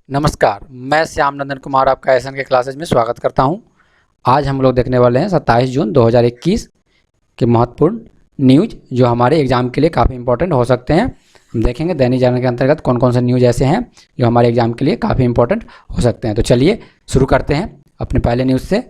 नमस्कार, मैं श्याम नंदन कुमार आपका एसएन के क्लासेज में स्वागत करता हूं। आज हम लोग देखने वाले हैं 27 जून 2021 के महत्वपूर्ण न्यूज़ जो हमारे एग्ज़ाम के लिए काफ़ी इंपॉर्टेंट हो सकते हैं। हम देखेंगे दैनिक जागरण के अंतर्गत कौन कौन से न्यूज़ ऐसे हैं जो हमारे एग्ज़ाम के लिए काफ़ी इंपॉर्टेंट हो सकते हैं। तो चलिए शुरू करते हैं अपने पहले न्यूज़ से।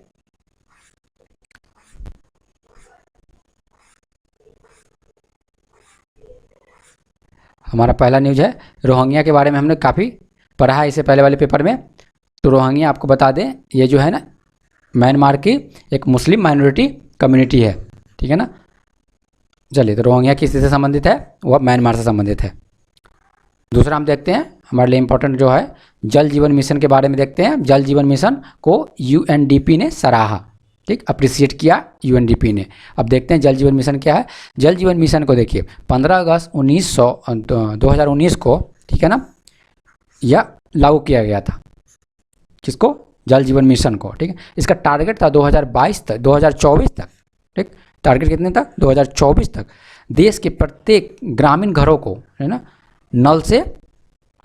हमारा पहला न्यूज़ है रोहिंग्या के बारे में। हमने काफ़ी पढ़ा है इससे पहले वाले पेपर में। तो रोहिंग्या आपको बता दें, ये जो है ना म्यांमार की एक मुस्लिम माइनॉरिटी कम्युनिटी है, ठीक है ना। चलिए, तो रोहिंग्या किससे संबंधित है? वह म्यांमार से संबंधित है। दूसरा हम देखते हैं हमारे लिए इम्पोर्टेंट जो है जल जीवन मिशन के बारे में देखते हैं। जल जीवन मिशन को यूएनडीपी ने सराहा, ठीक, अप्रिसिएट किया यूएनडीपी ने। अब देखते हैं जल जीवन मिशन क्या है। जल जीवन मिशन को देखिए 15 अगस्त 2019 को, ठीक है ना, यह लागू किया गया था। किसको? जल जीवन मिशन को, ठीक है। इसका टारगेट था 2022 तक 2024 तक, ठीक। टारगेट कितने तक? 2024 तक देश के प्रत्येक ग्रामीण घरों को, है ना, नल से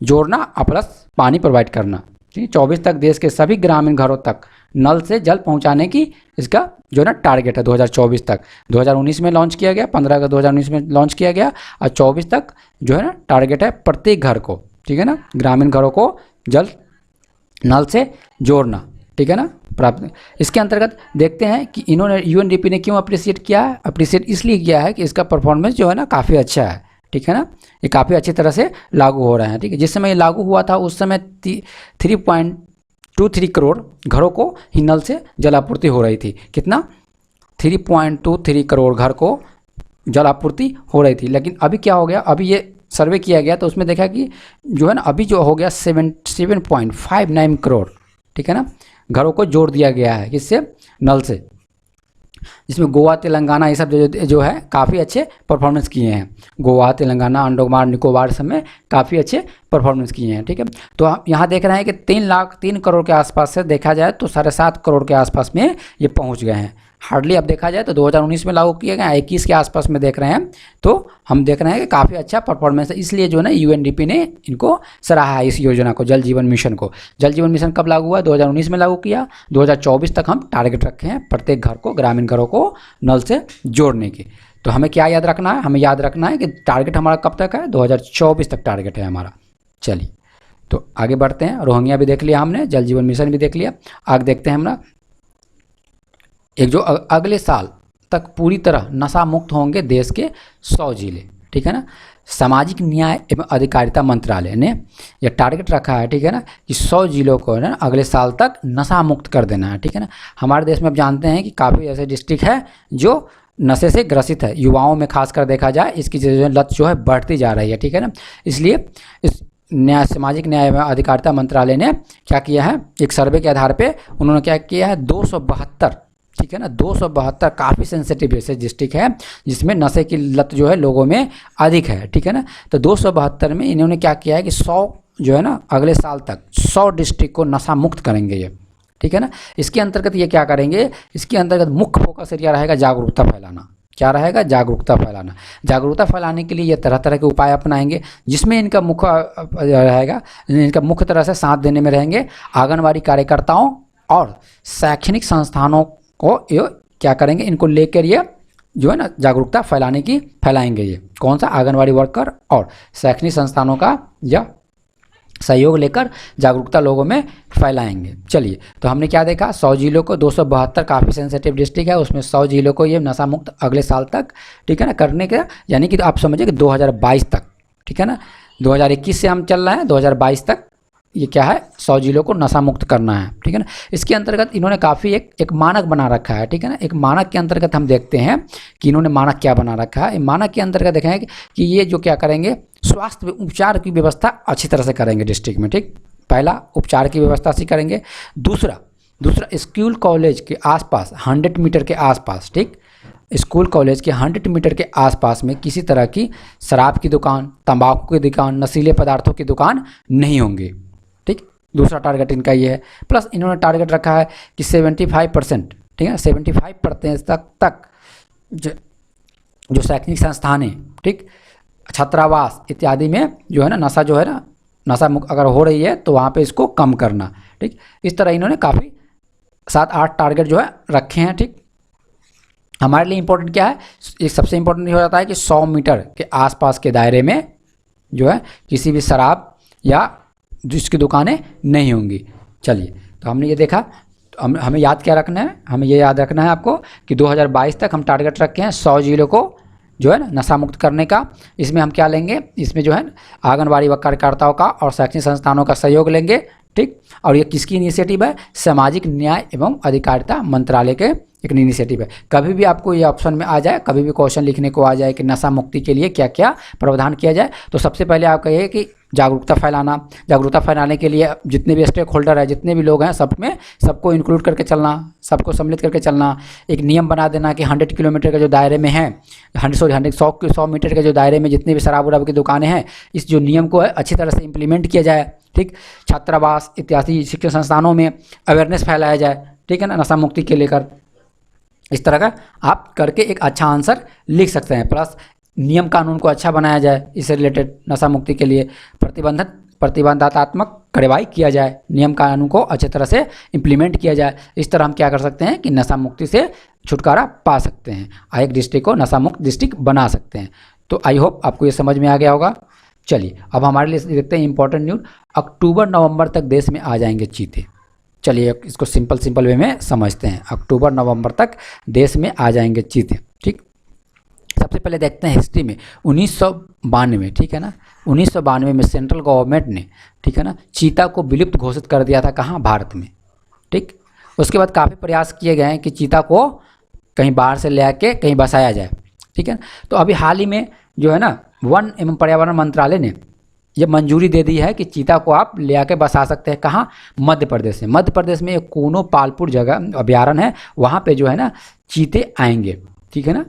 जोड़ना और प्लस पानी प्रोवाइड करना, ठीक। 24 तक देश के सभी ग्रामीण घरों तक नल से जल पहुंचाने की इसका जो ना टारगेट है 2024 तक। 2019 में लॉन्च किया गया, 15 अगस्त 2019 में लॉन्च किया गया और 24 तक जो है ना टारगेट है प्रत्येक घर को, ठीक है ना, ग्रामीण घरों को जल नल से जोड़ना, ठीक है ना, प्राप्त। इसके अंतर्गत देखते हैं कि इन्होंने यूएनडीपी ने क्यों अप्रिसिएट किया है। अप्रिसिएट इसलिए किया है कि इसका परफॉर्मेंस जो है ना काफ़ी अच्छा है, ठीक है ना। ये काफ़ी अच्छी तरह से लागू हो रहा है, ठीक है। जिस समय ये लागू हुआ था उस समय 3.23 करोड़ घरों को ही नल से जल आपूर्ति हो रही थी। कितना? 3.23 करोड़ घर को जल आपूर्ति हो रही थी। लेकिन अभी क्या हो गया? अभी ये सर्वे किया गया तो उसमें देखा कि जो है ना अभी जो हो गया 7.59 करोड़, ठीक है ना, घरों को जोड़ दिया गया है। किससे? नल से। जिसमें गोवा, तेलंगाना ये सब जो है काफ़ी अच्छे परफॉर्मेंस किए हैं। गोवा, तेलंगाना, अंडमान निकोबार सब में काफ़ी अच्छे परफॉर्मेंस किए हैं, ठीक है। तो हम यहाँ देख रहे हैं कि 3 करोड़ के आसपास से देखा जाए तो 7.5 करोड़ के आसपास में ये पहुँच गए हैं। हार्डली अब देखा जाए तो 2019 में लागू किया गया, 21 के आसपास में देख रहे हैं। तो हम देख रहे हैं कि काफ़ी अच्छा परफॉर्मेंस है। इसलिए जो है ना यूएनडीपी ने इनको सराहा है, इस योजना को, जल जीवन मिशन को। जल जीवन मिशन कब लागू हुआ? 2019 में लागू किया। 2024 तक हम टारगेट रखे हैं प्रत्येक घर को, ग्रामीण घरों को नल से जोड़ने की। तो हमें क्या याद रखना है? हमें याद रखना है कि टारगेट हमारा कब तक है? 2024 तक टारगेट है हमारा। चलिए, तो आगे बढ़ते हैं। रोहिंग्या भी देख लिया हमने, जल जीवन मिशन भी देख लिया। आगे देखते हैं हमारा एक जो अगले साल तक पूरी तरह नशा मुक्त होंगे देश के 100 जिले, ठीक है ना। सामाजिक न्याय एवं अधिकारिता मंत्रालय ने यह टारगेट रखा है, ठीक है ना, कि 100 जिलों को ना अगले साल तक नशा मुक्त कर देना है, ठीक है ना। हमारे देश में आप जानते हैं कि काफ़ी ऐसे डिस्ट्रिक्ट है जो नशे से ग्रसित है। युवाओं में खासकर देखा जाए इसकी जो लत जो है बढ़ती जा रही है, ठीक है ना। इसलिए इस सामाजिक न्याय एवं अधिकारिता मंत्रालय ने क्या किया है, एक सर्वे के आधार पर उन्होंने क्या किया है, 272, ठीक है ना, 272 काफ़ी सेंसिटिव ऐसे डिस्ट्रिक्ट है जिसमें नशे की लत जो है लोगों में अधिक है, ठीक है ना। तो 272 में इन्होंने क्या किया है कि 100 जो है ना अगले साल तक 100 डिस्ट्रिक्ट को नशा मुक्त करेंगे ये, ठीक है ना। इसके अंतर्गत ये क्या करेंगे? इसके अंतर्गत मुख्य फोकस एरिया रहेगा जागरूकता फैलाना। क्या रहेगा? जागरूकता फैलाना। जागरूकता फैलाने के लिए ये तरह तरह के उपाय अपनाएंगे, जिसमें इनका मुख्य रहेगा, इनका मुख्य तरह से साथ देने में रहेंगे आंगनबाड़ी कार्यकर्ताओं और शैक्षणिक संस्थानों को। ये क्या करेंगे? इनको लेकर ये जो है ना जागरूकता फैलाएंगे। ये कौन सा? आंगनवाड़ी वर्कर और शैक्षणिक संस्थानों का या सहयोग लेकर जागरूकता लोगों में फैलाएंगे। चलिए, तो हमने क्या देखा? 100 जिलों को, 272 काफ़ी सेंसिटिव डिस्ट्रिक्ट है, उसमें 100 जिलों को ये नशा मुक्त अगले साल तक, ठीक है ना, करने का, यानी कि आप समझिए कि 2022 तक, ठीक है ना। 2021 से हम चल रहे हैं, 2022 तक ये क्या है, 100 जिलों को नशा मुक्त करना है, ठीक है ना। इसके अंतर्गत इन्होंने काफ़ी एक मानक बना रखा है, ठीक है ना। एक मानक के अंतर्गत हम देखते हैं कि इन्होंने मानक क्या बना रखा है। मानक के अंतर्गत देखेंगे कि ये जो क्या करेंगे, स्वास्थ्य उपचार की व्यवस्था अच्छी तरह से करेंगे डिस्ट्रिक्ट में, ठीक। पहला, उपचार की व्यवस्था अच्छी करेंगे। दूसरा स्कूल कॉलेज के आसपास 100 मीटर के आसपास, ठीक, स्कूल कॉलेज के 100 मीटर के आसपास में किसी तरह की शराब की दुकान, तंबाकू की दुकान, नशीले पदार्थों की दुकान नहीं होंगी, ठीक। दूसरा टारगेट इनका ये है। प्लस इन्होंने टारगेट रखा है कि 75%, ठीक है, 75% तक जो शैक्षणिक संस्थान है, ठीक, छात्रावास इत्यादि में जो है ना नशा जो है ना नशा मुक्त अगर हो रही है तो वहाँ पे इसको कम करना। ठीक, इस तरह इन्होंने काफ़ी 7-8 टारगेट जो है रखे हैं। ठीक, हमारे लिए इम्पोर्टेंट क्या है, एक सबसे इम्पोर्टेंट हो जाता है कि 100 मीटर के आसपास के दायरे में जो है किसी भी शराब या जिसकी दुकानें नहीं होंगी। चलिए, तो हमने ये देखा, तो हमें याद क्या रखना है, हमें ये याद रखना है आपको कि 2022 तक हम टारगेट रखे हैं 100 जिलों को जो है ना नशा मुक्त करने का। इसमें हम क्या लेंगे, इसमें जो है आंगनबाड़ी व कार्यकर्ताओं का और शैक्षणिक संस्थानों का सहयोग लेंगे। ठीक, और ये किसकी इनिशिएटिव है, सामाजिक न्याय एवं अधिकारिता मंत्रालय के एक इनिशिएटिव है। कभी भी आपको ये ऑप्शन में आ जाए, कभी भी क्वेश्चन लिखने को आ जाए कि नशा मुक्ति के लिए क्या क्या प्रावधान किया जाए, तो सबसे पहले आप कहिए कि जागरूकता फैलाना। जागरूकता फैलाने के लिए जितने भी स्टेक होल्डर है, जितने भी लोग हैं, सब में सबको इंक्लूड करके चलना, सबको सम्मिलित करके चलना। एक नियम बना देना कि 100 किलोमीटर के जो दायरे में है, 100 मीटर के जो दायरे में जितने भी शराब उराब की दुकानें हैं, इस जो नियम को है अच्छी तरह से इम्प्लीमेंट किया जाए। ठीक, छात्रावास इत्यादि शिक्षण संस्थानों में अवेयरनेस फैलाया जाए। ठीक है ना, नशा मुक्ति के लेकर इस तरह का आप करके एक अच्छा आंसर लिख सकते हैं। प्लस नियम कानून को अच्छा बनाया जाए, इससे रिलेटेड नशा मुक्ति के लिए प्रतिबंधात्मक कार्रवाई किया जाए, नियम कानून को अच्छे तरह से इम्प्लीमेंट किया जाए। इस तरह हम क्या कर सकते हैं कि नशा मुक्ति से छुटकारा पा सकते हैं, एक डिस्ट्रिक्ट को नशा मुक्त डिस्ट्रिक्ट बना सकते हैं। तो आई होप आपको ये समझ में आ गया होगा। चलिए, अब हमारे लिए देखते हैं इंपॉर्टेंट न्यूज़। अक्टूबर-नवंबर तक देश में आ जाएंगे चीते। चलिए, इसको सिंपल वे में समझते हैं। अक्टूबर-नवंबर तक देश में आ जाएंगे चीते। ठीक, सबसे पहले देखते हैं हिस्ट्री में 1992, ठीक है ना, 1992 में सेंट्रल गवर्नमेंट ने, ठीक है ना, चीता को विलुप्त घोषित कर दिया था। कहाँ, भारत में। ठीक, उसके बाद काफ़ी प्रयास किए गए हैं कि चीता को कहीं बाहर से ले आके कहीं बसाया जाए। ठीक है, तो अभी हाल ही में जो है ना, वन एवं पर्यावरण मंत्रालय ने ये मंजूरी दे दी है कि चीता को आप ले आके बसा सकते हैं। कहाँ, मध्य प्रदेश में। मध्य प्रदेश में एक कोनो पालपुर जगह अभ्यारण्य है, वहाँ पे जो है ना चीते आएंगे। ठीक है ना,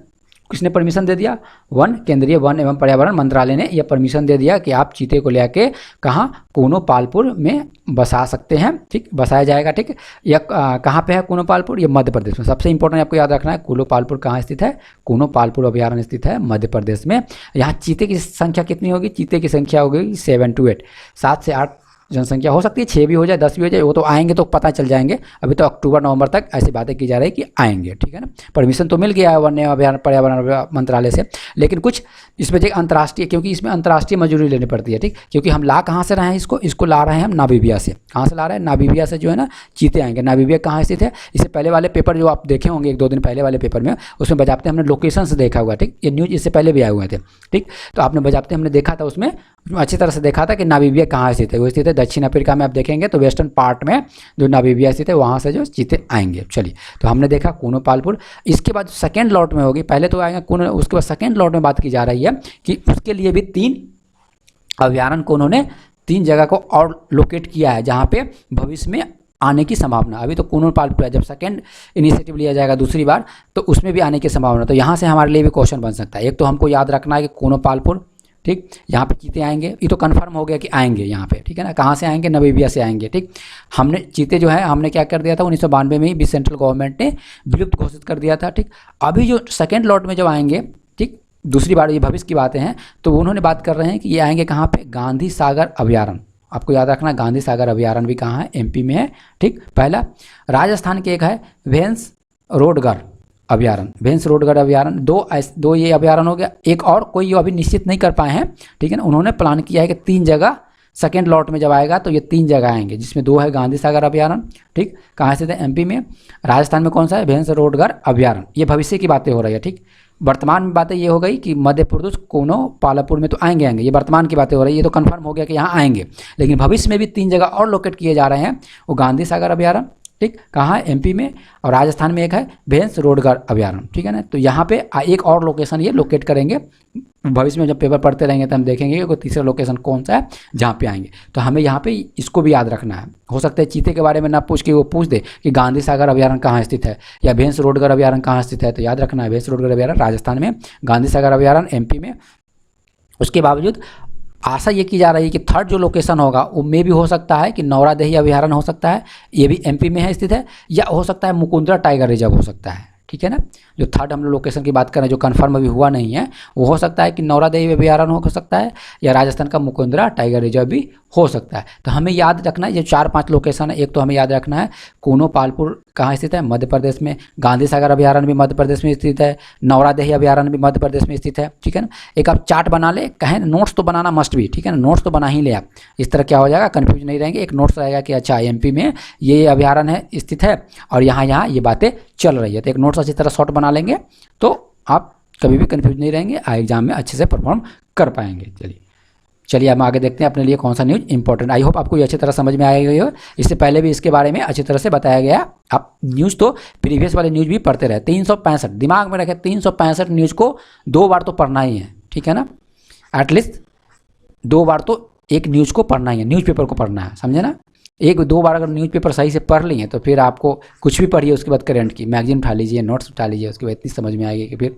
किसने परमिशन दे दिया, केंद्रीय वन एवं पर्यावरण मंत्रालय ने यह परमिशन दे दिया कि आप चीते को ले आके कहाँ, कोनो पालपुर में बसा सकते हैं। ठीक, बसाया जाएगा। ठीक, यह कहाँ पे है कोनो पालपुर, ये मध्य प्रदेश में। सबसे इंपॉर्टेंट आपको याद रखना है, कोनो पालपुर कहाँ स्थित है, कोनो पालपुर अभ्यारण्य स्थित है मध्य प्रदेश में। यहाँ चीते की संख्या कितनी होगी, चीते की संख्या होगी 7 to 8, 7 से 8 जनसंख्या हो सकती है, 6 भी हो जाए, 10 भी हो जाए, वो तो आएंगे तो पता चल जाएंगे। अभी तो अक्टूबर-नवंबर तक ऐसी बातें की जा रही है कि आएंगे। ठीक है ना, परमिशन तो मिल गया है वन एवं पर्यावरण मंत्रालय से, लेकिन कुछ इसमें जो अंतर्राष्ट्रीय, क्योंकि इसमें अंतर्राष्ट्रीय मंजूरी लेनी पड़ती है। ठीक, क्योंकि हम ला कहाँ से रहे हैं, इसको ला रहे हैं हम नामीबिया से। कहाँ से ला रहे हैं, नामीबिया से जो है ना चीते आएंगे। नामीबिया कहाँ स्थित है, इससे पहले वाले पेपर जो आप देखे होंगे 1-2 दिन पहले वाले पेपर में, उसमें बजाते हमने लोकेशन से देखा हुआ। ठीक, ये न्यूज़ इससे पहले भी आए हुए थे। ठीक, तो आपने बजाते हमने देखा था, उसमें अच्छी तरह से देखा था कि नामीबिया कहाँ स्थित है। वो स्थित है दक्षिण अफ्रीका में। आप देखेंगे तो वेस्टर्न पार्ट में जो नामीबिया स्थित है, वहाँ से जो चीते आएंगे। चलिए, तो हमने देखा कोनो पालपुर। इसके बाद सेकेंड लॉट में होगी, पहले तो आएगा कोनो, उसके बाद सेकेंड लॉट में बात की जा रही है कि उसके लिए भी 3 अभ्यारण्य को उन्होंने 3 जगह को और लोकेट किया है, जहाँ पे भविष्य में आने की संभावना। अभी तो कोनो पालपुर है, जब सेकेंड इनिशिएटिव लिया जाएगा दूसरी बार, तो उसमें भी आने की संभावना। तो यहाँ से हमारे लिए भी क्वेश्चन बन सकता है। एक तो हमको याद रखना है कि कोनो पालपुर, ठीक, यहाँ पे चीते आएंगे, ये तो कंफर्म हो गया कि आएंगे यहाँ पे। ठीक है ना, कहाँ से आएंगे, नामीबिया से आएंगे। ठीक, हमने चीते जो है हमने क्या कर दिया था, 1992 में ही सेंट्रल गवर्नमेंट ने विलुप्त घोषित कर दिया था। ठीक, अभी जो सेकेंड लॉट में जब आएंगे, ठीक, दूसरी बार, ये भविष्य की बातें हैं, तो उन्होंने बात कर रहे हैं कि ये आएंगे कहाँ पे, गांधी सागर अभ्यारण्य। आपको याद रखना, गांधी सागर अभ्यारण्य भी कहाँ है, एमपी में है। ठीक, पहला राजस्थान के एक है भेंस रोडगढ़ अभ्यारण्य, भेंस रोडगढ़ अभ्यारण्य। दो ये अभ्यारण्य हो गया। एक और कोई अभी निश्चित नहीं कर पाए हैं। ठीक है ना, उन्होंने प्लान किया है कि 3 जगह सेकेंड लॉट में जब आएगा तो ये 3 जगह आएंगे, जिसमें 2 है गांधी सागर अभ्यारण्य। ठीक, कहाँ से थे, एमपी में। राजस्थान में कौन सा है, भेंस रोडगढ़ अभ्यारण्य। ये भविष्य की बातें हो रही है। ठीक, वर्तमान में बातें ये हो गई कि मध्य प्रदेश कोनो पालपुर में तो आएंगे। ये वर्तमान की बातें हो रही है, ये तो कंफर्म हो गया कि यहाँ आएंगे। लेकिन भविष्य में भी 3 जगह और लोकेट किए जा रहे हैं, वो गांधी सागर अभ्यारण्य, ठीक, कहाँ है, एमपी में, और राजस्थान में एक है भेंस रोडगढ़ अभ्यारण्य। ठीक है ना, तो यहाँ पे एक और लोकेशन ये लोकेट करेंगे। भविष्य में जब पेपर पढ़ते रहेंगे तो हम देखेंगे कि तीसरा लोकेशन कौन सा है जहाँ पे आएंगे। तो हमें यहाँ पे इसको भी याद रखना है। हो सकता है चीते के बारे में ना पूछ के वो पूछ दे कि गांधी सागर अभ्यारण्य कहाँ स्थित है या भेंस रोडगढ़ अभ्यारण्य कहाँ स्थित है, तो याद रखना है भेंस रोडगढ़ अभ्यारण्य राजस्थान में, गांधी सागर अभ्यारण्य एमपी में। उसके बावजूद आशा ये की जा रही है कि थर्ड जो लोकेशन होगा वो में भी हो सकता है कि नौरादेही अभ्यारण्य हो सकता है, ये भी एमपी में है स्थित है, या हो सकता है मुकुंदरा टाइगर रिजर्व हो सकता है। ठीक है ना, जो थर्ड हम लोग लोकेशन की बात कर रहे हैं जो कन्फर्म अभी हुआ नहीं है, वो हो सकता है कि नौरादेवी अभयारण्य हो सकता है या राजस्थान का मुकुंदरा टाइगर रिजर्व भी हो सकता है। तो हमें याद रखना है ये 4-5 लोकेशन है। एक तो हमें याद रखना है कूनो पालपुर कहाँ स्थित है, मध्य प्रदेश में। गांधी सागर अभयारण्य भी मध्य प्रदेश में स्थित है। नौरादेही अभयारण्य भी मध्य प्रदेश में स्थित है, ठीक है ना। एक आप चार्ट बना ले, कहें नोट्स तो बनाना मस्ट भी, ठीक है ना, नोट्स तो बना ही ले आप। इस तरह क्या हो जाएगा, कन्फ्यूज नहीं रहेंगे। एक नोट्स रहेगा कि अच्छा एमपी में ये अभयारण्य है स्थित है और यहाँ यहाँ ये बातें चल रही है, तो एक नोट्स अच्छी तरह शॉर्ट बना लेंगे तो आप कभी भी कन्फ्यूज नहीं रहेंगे, एग्जाम में अच्छे से परफॉर्म कर पाएंगे। चलिए हम आगे देखते हैं अपने लिए कौन सा न्यूज़ इंपॉर्टेंट। आई होप आपको ये अच्छी तरह समझ में आ गई हो। इससे पहले भी इसके बारे में अच्छी तरह से बताया गया। आप न्यूज़ तो प्रीवियस वाले न्यूज़ भी पढ़ते रहे। 365 दिमाग में रखें, 365 न्यूज़ को 2 बार तो पढ़ना ही है, ठीक है ना। एटलीस्ट 2 बार तो एक न्यूज़ को पढ़ना ही है, न्यूज़पेपर को पढ़ना है, समझे ना। 1-2 बार अगर न्यूज़पेपर सही से पढ़ लिए तो फिर आपको कुछ भी पढ़िए उसके बाद करंट की मैगजीन उठा लीजिए, नोट्स उठा लीजिए, उसके बाद इतनी समझ में आएगी कि फिर।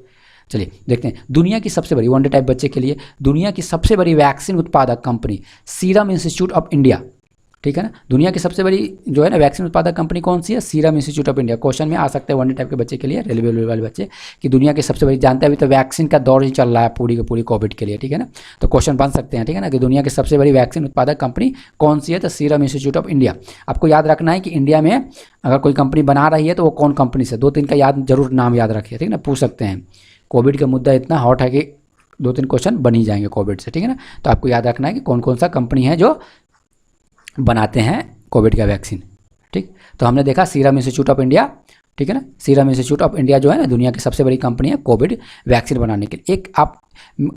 चलिए देखते हैं दुनिया की सबसे बड़ी वनडे टाइप बच्चे के लिए दुनिया की सबसे बड़ी वैक्सीन उत्पादक company serum institute of India, ठीक है ना। दुनिया की सबसे बड़ी जो है ना वैक्सीन उत्पादक कंपनी कौन सी है, serum institute of India. Question में आ सकते हैं वनडे टाइप के बच्चे के लिए, रेलवे वाले बच्चे, कि दुनिया की सबसे बड़ी, जानते हैं अभी तो वैक्सीन का दौर ही चल रहा है पूरी की पूरी कोविड के लिए, ठीक है ना। तो क्वेश्चन बन सकते हैं, ठीक है ना, कि दुनिया की सबसे बड़ी वैक्सीन उत्पादक कंपनी कौन सी है, तो सीरम इंस्टीट्यूट ऑफ इंडिया। आपको याद रखना है कि इंडिया में अगर कोई कंपनी बना रही है तो वो कौन कंपनी से, 2-3 का याद जरूर नाम याद रखिए, ठीक है ना, पूछ सकते हैं। कोविड का मुद्दा इतना हॉट है कि 2-3 क्वेश्चन बन ही जाएंगे कोविड से, ठीक है ना। तो आपको याद रखना है कि कौन कौन सा कंपनी है जो बनाते हैं कोविड का वैक्सीन, ठीक। तो हमने देखा सीरम इंस्टीट्यूट ऑफ इंडिया, ठीक है ना। सीरम इंस्टीट्यूट ऑफ इंडिया जो है ना दुनिया की सबसे बड़ी कंपनी है कोविड वैक्सीन बनाने के लिए। एक आप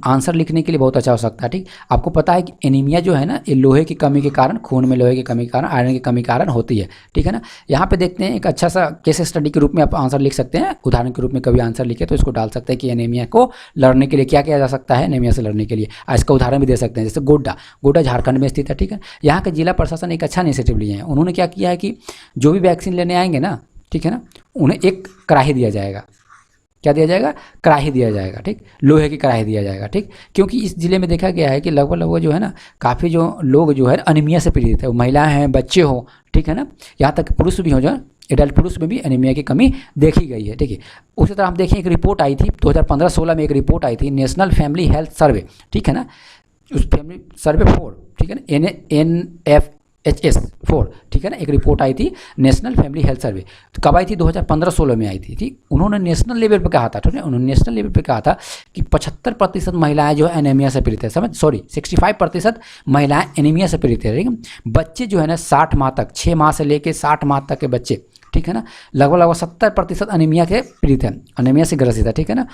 आंसर लिखने के लिए बहुत अच्छा हो सकता है, ठीक। आपको पता है कि एनीमिया जो है ना ये लोहे की कमी के कारण, खून में लोहे की कमी के कारण, आयरन की कमी के कारण होती है, ठीक है ना। यहाँ पे देखते हैं एक अच्छा सा केस स्टडी के रूप में आप आंसर लिख सकते हैं, उदाहरण के रूप में कभी आंसर लिखे तो इसको डाल सकते हैं कि एनीमिया को लड़ने के लिए क्या किया जा सकता है, एनीमिया से लड़ने के लिए। इसका उदाहरण भी दे सकते हैं, जैसे गोड्डा झारखंड में स्थित है, ठीक है। यहाँ के जिला प्रशासन एक अच्छा इनिशिएटिव लिए हैं। उन्होंने क्या किया है कि जो भी वैक्सीन लेने आएंगे ना, ठीक है ना, उन्हें एक कड़ाही दिया जाएगा। क्या दिया जाएगा, कड़ाही दिया जाएगा, ठीक, लोहे की कड़ाही दिया जाएगा, ठीक। क्योंकि इस जिले में देखा गया है कि लगभग जो है ना काफ़ी जो लोग जो है एनीमिया से पीड़ित है, वो महिलाएं हैं, बच्चे हो, ठीक है ना, यहाँ तक पुरुष भी हो, जो एडल्ट पुरुष में भी एनीमिया की कमी देखी गई है, ठीक है। उसी तरह हम देखें एक रिपोर्ट आई थी 2015-16 में, एक रिपोर्ट आई थी नेशनल फैमिली हेल्थ सर्वे, ठीक है ना, उस फैमिली सर्वे 4, ठीक है ना, NFHS4, ठीक है ना, एक रिपोर्ट आई थी नेशनल फैमिली हेल्थ सर्वे। तो कब आई थी, 2015-16 में आई थी, ठीक। उन्होंने नेशनल लेवल पे कहा था, ठीक है, उन्होंने नेशनल लेवल पे कहा था कि 75% महिलाएं जो है एनीमिया से पीड़ित है, 65% महिलाएं एनीमिया से पीड़ित है, ठीक है। बच्चे जो है ना 60 माह तक, 6 माह से लेकर 60 माह तक के बच्चे, ठीक है ना, लगभग 70% एनीमिया के पीड़ित है, एनीमिया से ग्रसित है, ठीक है ना।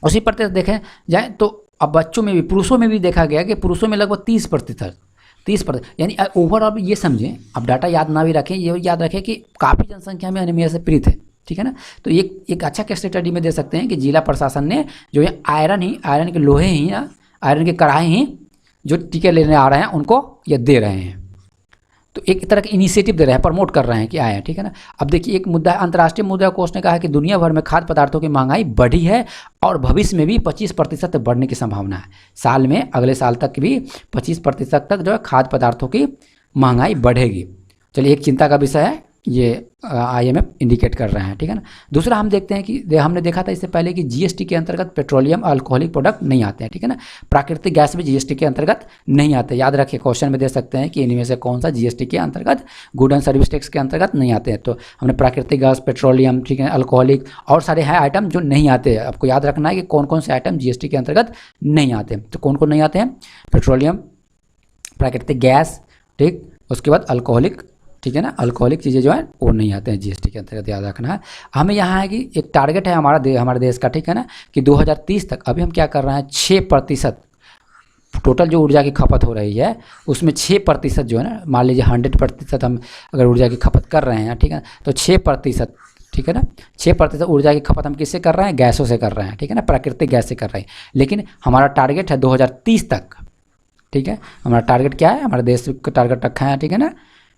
उसी प्रतिशत देखें जाए तो अब बच्चों में भी, पुरुषों में भी देखा गया कि पुरुषों में लगभग 30%, यानी ओवरऑल ये समझें, अब डाटा याद ना भी रखें, ये याद रखें कि काफ़ी जनसंख्या में एनीमिया से पीड़ित है, ठीक है ना। तो एक अच्छा केस स्टडी में दे सकते हैं कि जिला प्रशासन ने जो है आयरन के लोहे ही ना, आयरन के कड़ाही ही जो टीके लेने आ रहे हैं उनको ये दे रहे हैं। तो एक तरह का इनिशिएटिव दे रहे हैं, प्रमोट कर रहे हैं कि आए हैं, ठीक है ना। अब देखिए एक मुद्दा है, अंतर्राष्ट्रीय मुद्रा कोष ने कहा है कि दुनिया भर में खाद्य पदार्थों की महंगाई बढ़ी है और भविष्य में भी 25% बढ़ने की संभावना है। साल में, अगले साल तक भी 25% तक जो है खाद्य पदार्थों की महंगाई बढ़ेगी। चलिए एक चिंता का विषय है, ये IMF इंडिकेट कर रहे हैं, ठीक है ना। दूसरा हम देखते हैं कि हमने देखा था इससे पहले कि GST के अंतर्गत पेट्रोलियम अल्कोहलिक प्रोडक्ट नहीं आते हैं, ठीक है ना। प्राकृतिक गैस भी GST के अंतर्गत नहीं आते। याद रखिए क्वेश्चन में दे सकते हैं कि इनमें से कौन सा GST के अंतर्गत, गुड एंड सर्विस टैक्स के अंतर्गत नहीं आते हैं। तो हमने प्राकृतिक गैस, पेट्रोलियम, ठीक है, अल्कोहलिक और सारे हैं आइटम जो नहीं आते हैं। आपको याद रखना है कि कौन कौन से आइटम GST के अंतर्गत नहीं आते। तो कौन कौन नहीं आते हैं, पेट्रोलियम, प्राकृतिक गैस, ठीक, उसके बाद अल्कोहलिक, ठीक है ना, अल्कोहलिक चीज़ें जो है वो नहीं आते हैं GST के अंतर्गत, याद रखना है। हमें यहाँ है कि एक टारगेट है हमारे देश का, ठीक है ना, कि 2030 तक अभी हम क्या कर रहे हैं, 6% टोटल जो ऊर्जा की खपत हो रही है उसमें 6% जो है ना, मान लीजिए 100% हम अगर ऊर्जा की खपत कर रहे हैं, ठीक है, तो 6%, ठीक है ना, 6% ऊर्जा की खपत हम किससे कर रहे हैं, गैसों से कर रहे हैं, ठीक है ना, प्राकृतिक गैस से कर रहे हैं। लेकिन हमारा टारगेट है 2030 तक, ठीक है, हमारा टारगेट क्या है, हमारे देश का टारगेट रखा है, ठीक है ना,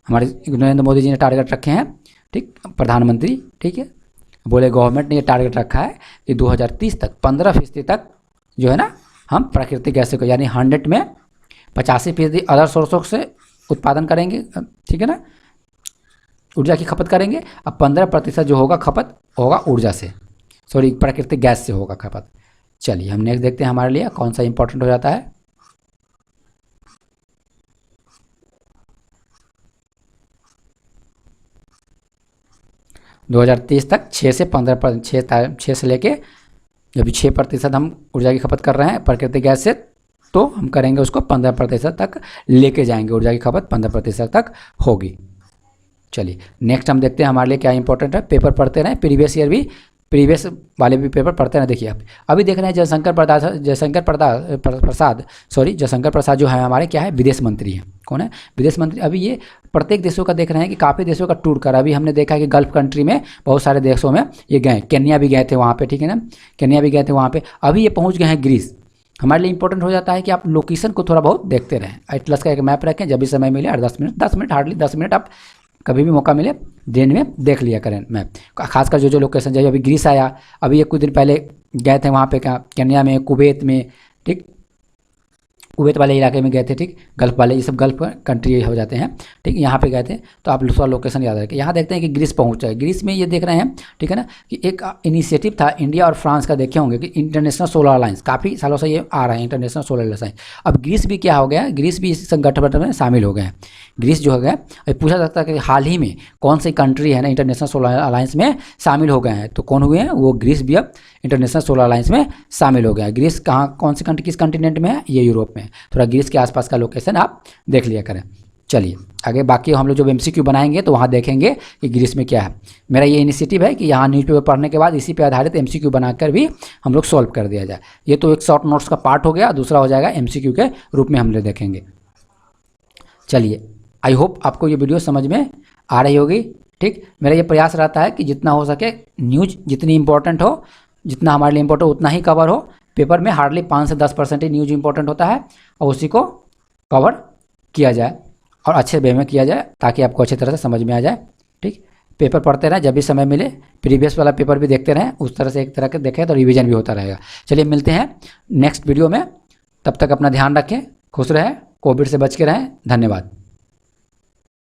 हमारे नरेंद्र मोदी जी ने टारगेट रखे हैं, ठीक, प्रधानमंत्री, ठीक है, बोले गवर्नमेंट ने ये टारगेट रखा है कि 2030 तक 15% तक जो है ना हम प्राकृतिक गैस को, यानी 100 में 85% अदर सोर्सों से उत्पादन करेंगे, ठीक है ना, ऊर्जा की खपत करेंगे। अब 15% जो होगा खपत होगा ऊर्जा से, सॉरी प्राकृतिक गैस से होगा खपत। चलिए हम नेक्स्ट देखते हैं हमारे लिए कौन सा इंपॉर्टेंट हो जाता है। दो हज़ार 30 तक 6 से 15 6 से लेके जब 6% हम ऊर्जा की खपत कर रहे हैं प्राकृतिक गैस से, तो हम करेंगे उसको 15% तक लेके जाएंगे, ऊर्जा की खपत 15% तक होगी। चलिए नेक्स्ट हम देखते हैं हमारे लिए क्या इंपॉर्टेंट है। पेपर पढ़ते रहें, प्रीवियस वाले भी पेपर पढ़ते रहें। देखिए आप अभी देख रहे हैं जयशंकर प्रसाद जो है हमारे क्या है, विदेश मंत्री हैं। कौन है? विदेश मंत्री। अभी ये प्रत्येक देशों का देख रहे हैं कि काफ़ी देशों का टूर कर, अभी हमने देखा कि गल्फ कंट्री में बहुत सारे देशों में ये गए, केन्या भी गए थे वहाँ पे, ठीक है ना, केन्या भी गए थे वहाँ पे। अभी ये पहुँच गए हैं ग्रीस। हमारे लिए इंपॉर्टेंट हो जाता है कि आप लोकेशन को थोड़ा बहुत देखते रहें। एटलस का एक मैप रखें, जब भी समय मिले 10 मिनट हार्डली 10 मिनट आप कभी भी मौका मिले दिन में देख लिया करें मैप, खासकर जो लोकेशन। जब अभी ग्रीस आया, अभी ये कुछ दिन पहले गए थे वहाँ पे क्या, केन्या में, कुवैत में, ठीक, कुवैत वाले इलाके में गए थे, ठीक, गल्फ वाले, ये सब गल्फ कंट्री हो जाते हैं, ठीक, यहाँ पे गए थे। तो आप दूसरा लोकेशन याद रखें। यहाँ देखते हैं कि ग्रीस पहुँच जाए। ग्रीस में ये देख रहे हैं, ठीक है ना, कि एक इनिशिएटिव था इंडिया और फ्रांस का, देखे होंगे कि इंटरनेशनल सोलर अलायंस, काफ़ी सालों से ये आ रहा है इंटरनेशनल सोलर अलायंस। अब ग्रीस भी क्या हो गया, ग्रीस भी इस संगठन में शामिल हो गए हैं। ग्रीस जो हो गया, पूछा जाता है कि हाल ही में कौन सी कंट्री है ना इंटरनेशनल सोलर अलायंस में शामिल हो गए हैं, तो कौन हुए हैं, वो ग्रीस भी अब इंटरनेशनल सोलर अलायंस में शामिल हो गया है। ग्रीस कहाँ, कौन सी कंट्री, किस कंटिनेंट में है, ये यूरोप में। थोड़ा ग्रीस के आसपास का लोकेशन आप देख लिया करें। चलिए आगे बाकी हम लोग जब MCQ बनाएंगे तो वहाँ देखेंगे कि ग्रीस में क्या है। मेरा ये इनिशिएटिव है कि यहाँ न्यूज़पेपर पढ़ने के बाद इसी पे आधारित MCQ बनाकर भी हम लोग सॉल्व कर दिया जाए। ये तो एक शॉर्ट नोट्स का पार्ट हो गया, दूसरा हो जाएगा MCQ के रूप में हम लोग देखेंगे। चलिए आई होप आपको ये वीडियो समझ में आ रही होगी, ठीक। मेरा ये प्रयास रहता है कि जितना हो सके न्यूज़ जितनी इंपॉर्टेंट हो, जितना हमारे लिए इंपॉर्टेंट उतना ही कवर हो। पेपर में हार्डली 5 से 10% ही न्यूज़ इंपॉर्टेंट होता है और उसी को कवर किया जाए और अच्छे वे में किया जाए ताकि आपको अच्छी तरह से समझ में आ जाए, ठीक। पेपर पढ़ते रहें, जब भी समय मिले प्रीवियस वाला पेपर भी देखते रहें, उस तरह से एक तरह के देखें तो रिवीजन भी होता रहेगा। चलिए मिलते हैं नेक्स्ट वीडियो में, तब तक अपना ध्यान रखें, खुश रहें, कोविड से बच के रहें। धन्यवाद।